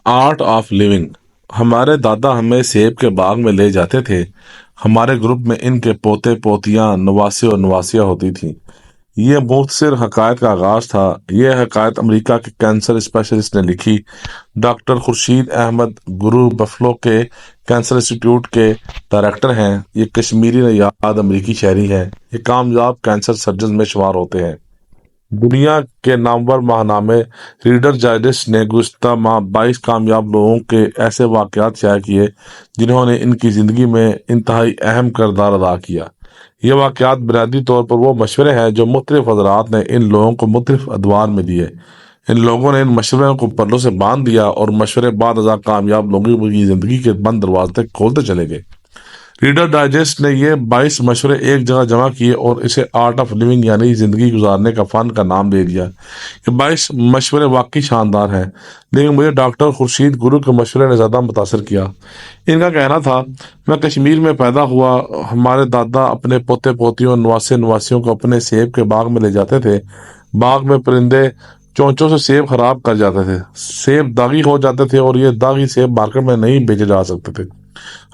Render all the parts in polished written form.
Art of living. ہمارے دادا ہمیں سیب کے باغ میں لے جاتے تھے۔ ہمارے گروپ میں ان کے پوتے پوتیاں نواسی اور نواسیاں ہوتی تھیں۔ یہ مختصر حکایت کا آغاز تھا۔ یہ حکایت امریکہ کے کینسر اسپیشلسٹ نے لکھی۔ ڈاکٹر خورشید احمد گرو بفلو کے کینسر انسٹیٹیوٹ کے ڈائریکٹر ہیں۔ یہ کشمیری نژاد امریکی شہری ہیں۔ یہ کامیاب کینسر سرجن میں شمار ہوتے ہیں۔ دنیا کے نامور ماہنامے ریڈر ڈائجسٹ نے گزشتہ ماہ 22 کامیاب لوگوں کے ایسے واقعات شائع کیے جنہوں نے ان کی زندگی میں انتہائی اہم کردار ادا کیا۔ یہ واقعات بنیادی طور پر وہ مشورے ہیں جو مختلف حضرات نے ان لوگوں کو مختلف ادوار میں دیے۔ ان لوگوں نے ان مشوروں کو پلوں سے باندھ دیا اور مشورے بعد ازاں کامیاب لوگوں کی زندگی کے بند دروازے کھولتے چلے گئے۔ ریڈر ڈائجسٹ نے یہ 22 مشورے ایک جگہ جمع کیے اور اسے آرٹ آف لیونگ یعنی زندگی گزارنے کا فن کا نام دے دیا۔ یہ 22 مشورے واقعی شاندار ہیں، لیکن مجھے ڈاکٹر خورشید گرو کے مشورے نے زیادہ متاثر کیا۔ ان کا کہنا تھا، میں کشمیر میں پیدا ہوا۔ ہمارے دادا اپنے پوتے پوتیوں اور نواسے نواسیوں کو اپنے سیب کے باغ میں لے جاتے تھے۔ باغ میں پرندے چونچوں سے سیب خراب کر جاتے تھے۔ سیب داغی ہو جاتے تھے اور یہ داغی سیب مارکیٹ میں نہیں بیچے جا سکتے تھے۔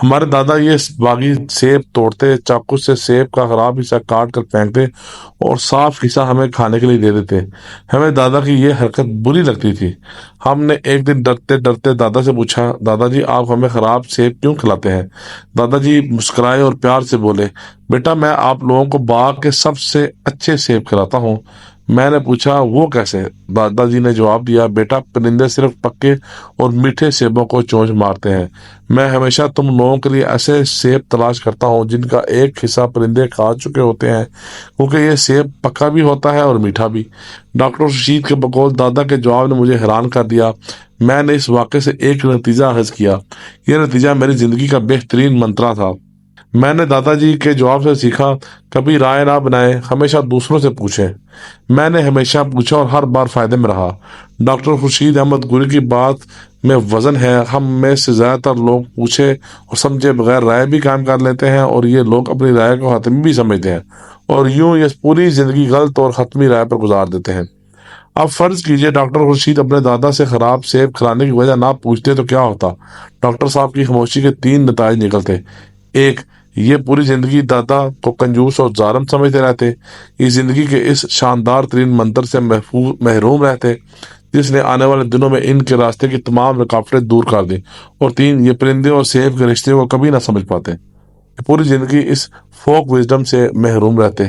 ہمارے دادا یہ باغی سیب توڑتے، چاقو سے سیب کا خراب حصہ کاٹ کر پھینکتے اور صاف حصہ ہمیں کھانے کے لیے دے دیتے۔ ہمیں دادا کی یہ حرکت بری لگتی تھی۔ ہم نے ایک دن ڈرتے ڈرتے دادا سے پوچھا، دادا جی آپ ہمیں خراب سیب کیوں کھلاتے ہیں؟ دادا جی مسکرائے اور پیار سے بولے، بیٹا میں آپ لوگوں کو باغ کے سب سے اچھے سیب کھلاتا ہوں۔ میں نے پوچھا وہ کیسے؟ دادا جی نے جواب دیا، بیٹا پرندے صرف پکے اور میٹھے سیبوں کو چونچ مارتے ہیں۔ میں ہمیشہ تم لوگوں کے لیے ایسے سیب تلاش کرتا ہوں جن کا ایک حصہ پرندے کھا چکے ہوتے ہیں، کیونکہ یہ سیب پکا بھی ہوتا ہے اور میٹھا بھی۔ ڈاکٹر رشید کے بقول دادا کے جواب نے مجھے حیران کر دیا۔ میں نے اس واقعے سے ایک نتیجہ اخذ کیا۔ یہ نتیجہ میری زندگی کا بہترین منترا تھا۔ میں نے دادا جی کے جواب سے سیکھا، کبھی رائے نہ بنائیں، ہمیشہ دوسروں سے پوچھیں۔ میں نے ہمیشہ پوچھا اور ہر بار فائدے میں رہا۔ ڈاکٹر خورشید احمد گوری کی بات میں وزن ہے۔ ہم میں سے زیادہ تر لوگ پوچھے اور سمجھے بغیر رائے بھی قائم کر لیتے ہیں اور یہ لوگ اپنی رائے کو حتمی بھی سمجھتے ہیں اور یوں یہ پوری زندگی غلط اور حتمی رائے پر گزار دیتے ہیں۔ اب فرض کیجئے ڈاکٹر خورشید اپنے دادا سے خراب سیب کھلانے کی وجہ نہ پوچھتے تو کیا ہوتا؟ ڈاکٹر صاحب کی خاموشی کے 3 نتائج نکلتے۔ ایک، یہ پوری زندگی دادا کو کنجوس اور ظالم سمجھتے رہتے، یہ زندگی کے اس شاندار ترین منتر سے محروم رہتے جس نے آنے والے دنوں میں ان کے راستے کی تمام رکاوٹیں دور کر دیں۔ اور 3، یہ پرندے اور سیب کے رشتے کو کبھی نہ سمجھ پاتے، یہ پوری زندگی اس فوک وزڈم سے محروم رہتے۔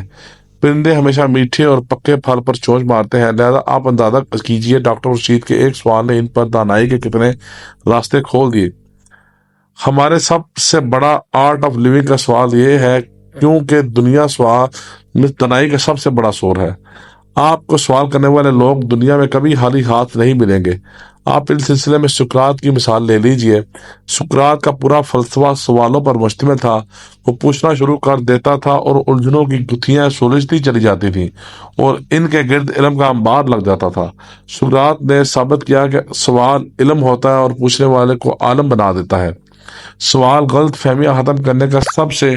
پرندے ہمیشہ میٹھے اور پکے پھل پر چونچ مارتے ہیں، لہذا آپ اندازہ کیجئے ڈاکٹر رشید کے ایک سوال نے ان پر دانائی کے کتنے راستے کھول دیے۔ ہمارے سب سے بڑا آرٹ آف لیونگ کا سوال یہ ہے کیونکہ دنیا سوال میں دانائی کا سب سے بڑا شور ہے۔ آپ کو سوال کرنے والے لوگ دنیا میں کبھی خالی ہاتھ نہیں ملیں گے۔ آپ اس سلسلے میں سقراط کی مثال لے لیجئے۔ سقراط کا پورا فلسفہ سوالوں پر مشتمل تھا۔ وہ پوچھنا شروع کر دیتا تھا اور الجھنوں کی گتھیاں سلجھتی چلی جاتی تھیں اور ان کے گرد علم کا انبار لگ جاتا تھا۔ سقراط نے ثابت کیا کہ سوال علم ہوتا ہے اور پوچھنے والے کو عالم بنا دیتا ہے۔ سوال غلط فہمیاں ختم کرنے کا سب سے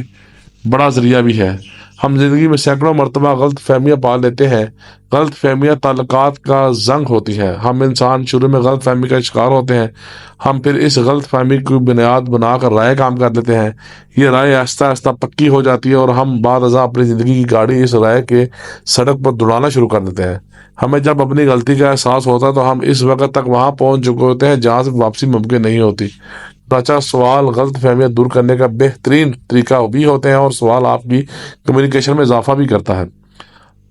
بڑا ذریعہ بھی ہے۔ ہم زندگی میں سینکڑوں مرتبہ غلط فہمیاں پال لیتے ہیں۔ غلط فہمیاں تعلقات کا زنگ ہوتی ہے۔ ہم انسان شروع میں غلط فہمی کا شکار ہوتے ہیں۔ ہم پھر اس غلط فہمی کو بنیاد بنا کر رائے کام کر لیتے ہیں۔ یہ رائے آہستہ آہستہ پکی ہو جاتی ہے اور ہم بعد ازاں اپنی زندگی کی گاڑی اس رائے کے سڑک پر دوڑانا شروع کر دیتے ہیں۔ ہمیں جب اپنی غلطی کا احساس ہوتا ہے تو ہم اس وقت تک وہاں پہنچ چکے ہوتے ہیں جہاں سے واپسی ممکن نہیں ہوتی۔ سوال غلط فہمیاں دور کرنے کا بہترین طریقہ بھی ہوتے ہیں اور سوال آپ کی کمیونیکیشن میں اضافہ بھی کرتا ہے۔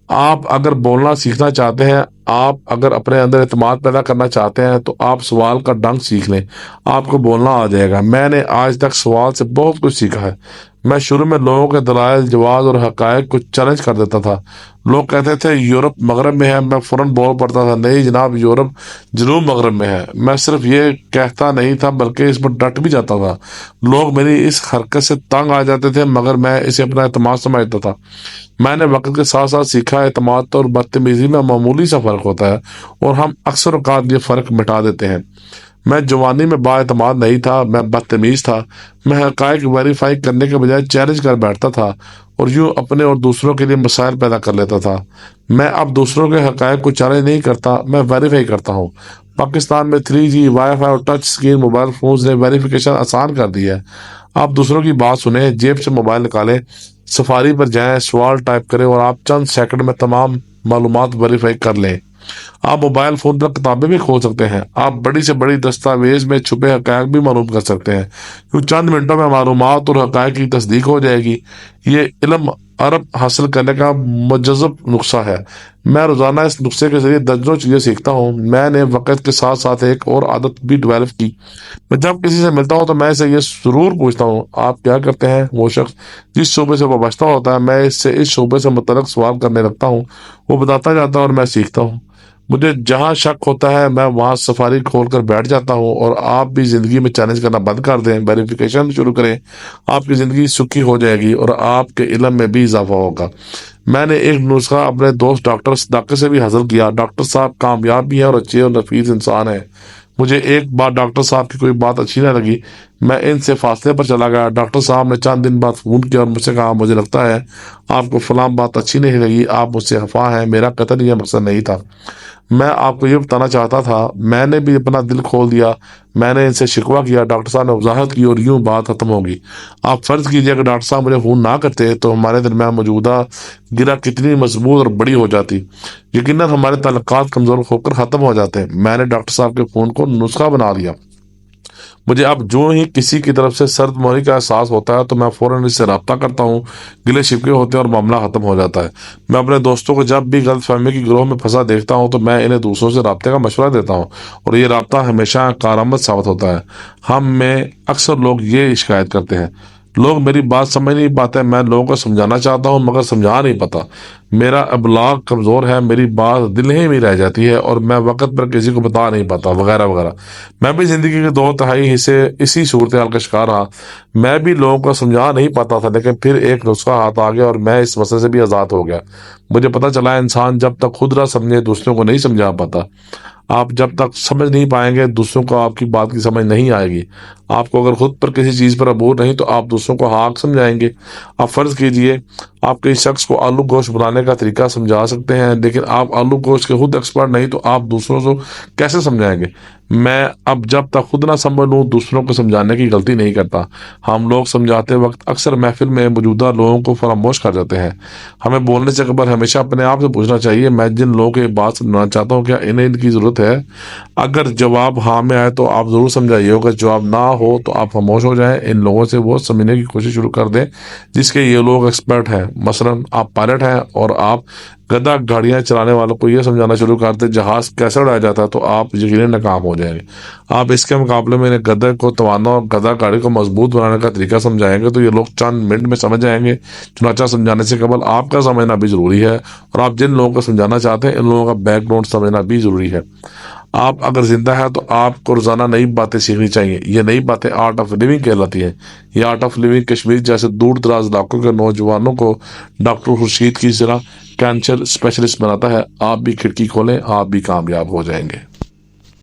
آپ اگر بولنا سیکھنا چاہتے ہیں، آپ اگر اپنے اندر اعتماد پیدا کرنا چاہتے ہیں تو آپ سوال کا ڈنگ سیکھ لیں، آپ کو بولنا آ جائے گا۔ میں نے آج تک سوال سے بہت کچھ سیکھا ہے۔ میں شروع میں لوگوں کے دلائل، جواز اور حقائق کو چیلنج کر دیتا تھا۔ لوگ کہتے تھے یورپ مغرب میں ہے، میں فوراً بول پڑتا تھا، نہیں جناب یورپ جنوب مغرب میں ہے۔ میں صرف یہ کہتا نہیں تھا بلکہ اس پر ڈٹ بھی جاتا تھا۔ لوگ میری اس حرکت سے تنگ آ جاتے تھے مگر میں اسے اپنا اعتماد سمجھتا تھا۔ میں نے وقت کے ساتھ ساتھ سیکھا اعتماد اور بدتمیزی میں معمولی سا فرق ہوتا ہے اور ہم اکثر اوقات یہ فرق مٹا دیتے ہیں۔ میں جوانی میں با اعتماد نہیں تھا، میں بدتمیز تھا۔ میں حقائق ویریفائی کرنے کے بجائے چیلنج کر بیٹھتا تھا اور یوں اپنے اور دوسروں کے لیے مسائل پیدا کر لیتا تھا۔ میں اب دوسروں کے حقائق کو چیلنج نہیں کرتا، میں ویریفائی کرتا ہوں۔ پاکستان میں 3G، وائی فائی اور ٹچ اسکرین موبائل فونز نے ویریفیکیشن آسان کر دی ہے۔ آپ دوسروں کی بات سنیں، جیب سے موبائل نکالیں، سفاری پر جائیں، سوال ٹائپ کریں اور آپ چند سیکنڈ میں تمام معلومات ویریفائی کر لیں۔ آپ موبائل فون پر کتابیں بھی کھول سکتے ہیں، آپ بڑی سے بڑی دستاویز میں چھپے حقائق بھی معلوم کر سکتے ہیں، کیونکہ چند منٹوں میں معلومات اور حقائق کی تصدیق ہو جائے گی۔ یہ علم عرب حاصل کرنے کا مجذب نسخہ ہے۔ میں روزانہ اس نسخے کے ذریعے درجنوں چیزیں سیکھتا ہوں۔ میں نے وقت کے ساتھ ساتھ ایک اور عادت بھی ڈیولپ کی۔ میں جب کسی سے ملتا ہوں تو میں اسے یہ ضرور پوچھتا ہوں، آپ کیا کرتے ہیں؟ وہ شخص جس شعبے سے وابستہ ہوتا ہے، میں اس سے اس شعبے سے متعلق سوال کرنے لگتا ہوں۔ وہ بتاتا جاتا ہے اور میں سیکھتا ہوں۔ مجھے جہاں شک ہوتا ہے میں وہاں سفاری کھول کر بیٹھ جاتا ہوں۔ اور آپ بھی زندگی میں چیلنج کرنا بند کر دیں، ویریفیکیشن شروع کریں، آپ کی زندگی سکھی ہو جائے گی اور آپ کے علم میں بھی اضافہ ہوگا۔ میں نے ایک نسخہ اپنے دوست ڈاکٹر صداقت سے بھی حاصل کیا۔ ڈاکٹر صاحب کامیاب بھی ہیں اور اچھے اور نفیس انسان ہیں۔ مجھے ایک بار ڈاکٹر صاحب کی کوئی بات اچھی نہ لگی، میں ان سے فاصلے پر چلا گیا۔ ڈاکٹر صاحب نے چند دن بعد فون کیا اور مجھ سے کہا، مجھے لگتا ہے آپ کو فلاں بات اچھی نہیں لگی، آپ مجھ سے خفا ہیں، میرا قطعاً یہ مقصد نہیں تھا۔ میں آپ کو یہ بتانا چاہتا تھا، میں نے بھی اپنا دل کھول دیا، میں نے ان سے شکوہ کیا۔ ڈاکٹر صاحب نے وضاحت کی اور یوں بات ختم ہوگی۔ آپ فرض کیجئے کہ ڈاکٹر صاحب مجھے فون نہ کرتے تو ہمارے درمیان موجودہ گرہ کتنی مضبوط اور بڑی ہو جاتی۔ یقیناً ہمارے تعلقات کمزور ہو کر ختم ہو جاتے۔ میں نے ڈاکٹر صاحب کے فون کو نسخہ بنا لیا۔ مجھے اب جو ہی کسی کی طرف سے سرد موہری کا احساس ہوتا ہے تو میں فوراً اس سے رابطہ کرتا ہوں، گلے شکوے ہوتے ہیں اور معاملہ ختم ہو جاتا ہے۔ میں اپنے دوستوں کو جب بھی غلط فہمی کی گروہ میں پھنسا دیکھتا ہوں تو میں انہیں دوسروں سے رابطے کا مشورہ دیتا ہوں، اور یہ رابطہ ہمیشہ کارآمد ثابت ہوتا ہے۔ ہم میں اکثر لوگ یہ شکایت کرتے ہیں، لوگ میری بات سمجھ نہیں پاتے، میں لوگوں کو سمجھانا چاہتا ہوں مگر سمجھا نہیں پاتا، میرا ابلاغ کمزور ہے، میری بات دل ہی میں رہ جاتی ہے اور میں وقت پر کسی کو بتا نہیں پاتا، وغیرہ وغیرہ۔ میں بھی زندگی کے 2/3 حصے اسی صورتحال کا شکار رہا۔ میں بھی لوگوں کو سمجھا نہیں پاتا تھا، لیکن پھر ایک نسخہ ہاتھ آ گیا اور میں اس مسئلے سے بھی آزاد ہو گیا۔ مجھے پتہ چلا انسان جب تک خود نہ سمجھے دوسروں کو نہیں سمجھا پاتا۔ آپ جب تک سمجھ نہیں پائیں گے دوسروں کو آپ کی بات کی سمجھ نہیں آئے گی۔ آپ کو اگر خود پر کسی چیز پر عبور نہیں تو آپ دوسروں کو حق سمجھائیں گے۔ آپ فرض کیجئے آپ کسی شخص کو آلو گوشت بنانے کا طریقہ سمجھا سکتے ہیں، لیکن آپ آلو گوشت کے خود ایکسپرٹ نہیں تو آپ دوسروں کو کیسے سمجھائیں گے؟ میں اب جب تک خود نہ سمجھ لوں دوسروں کو سمجھانے کی غلطی نہیں کرتا۔ ہم لوگ سمجھاتے وقت اکثر محفل میں موجودہ لوگوں کو فراموش کر جاتے ہیں۔ ہمیں بولنے سے قبل ہمیشہ اپنے آپ سے پوچھنا چاہیے، میں جن لوگوں کی بات سننا چاہتا ہوں کیا انہیں ان کی ضرورت ہے؟ اگر جواب ہاں میں آئے تو آپ ضرور سمجھائیے، اگر جواب نہ ہو تو آپ خاموش ہو جائیں۔ ان لوگوں سے وہ سمجھنے کی کوشش شروع کر دیں جس کے یہ لوگ ایکسپرٹ ہیں۔ مثلاً آپ پائلٹ ہیں اور آپ گدا گاڑیاں چلانے والوں کو یہ سمجھانا شروع کر دیں جہاز کیسے اڑایا جاتا ہے تو آپ یقیناً ناکام ہو جائیں گے۔ آپ اس کے مقابلے میں انہیں گدے کو توانا اور گدا گاڑی کو مضبوط بنانے کا طریقہ سمجھائیں گے تو یہ لوگ چند منٹ میں سمجھ جائیں گے۔ چنانچہ سمجھانے سے قبل آپ کا سمجھنا بھی ضروری ہے، اور آپ جن لوگوں کو سمجھانا چاہتے ہیں ان لوگوں کا بیک گراؤنڈ سمجھنا بھی ضروری ہے۔ آپ اگر زندہ ہیں تو آپ کو روزانہ نئی باتیں سیکھنی چاہیے۔ یہ نئی باتیں آرٹ آف لیونگ کہلاتی ہیں۔ یہ آرٹ آف لیونگ کشمیر جیسے دور دراز علاقوں کے نوجوانوں کو ڈاکٹر خورشید کی طرح کینسر اسپیشلسٹ بناتا ہے۔ آپ بھی کھڑکی کھولیں، آپ بھی کامیاب ہو جائیں گے۔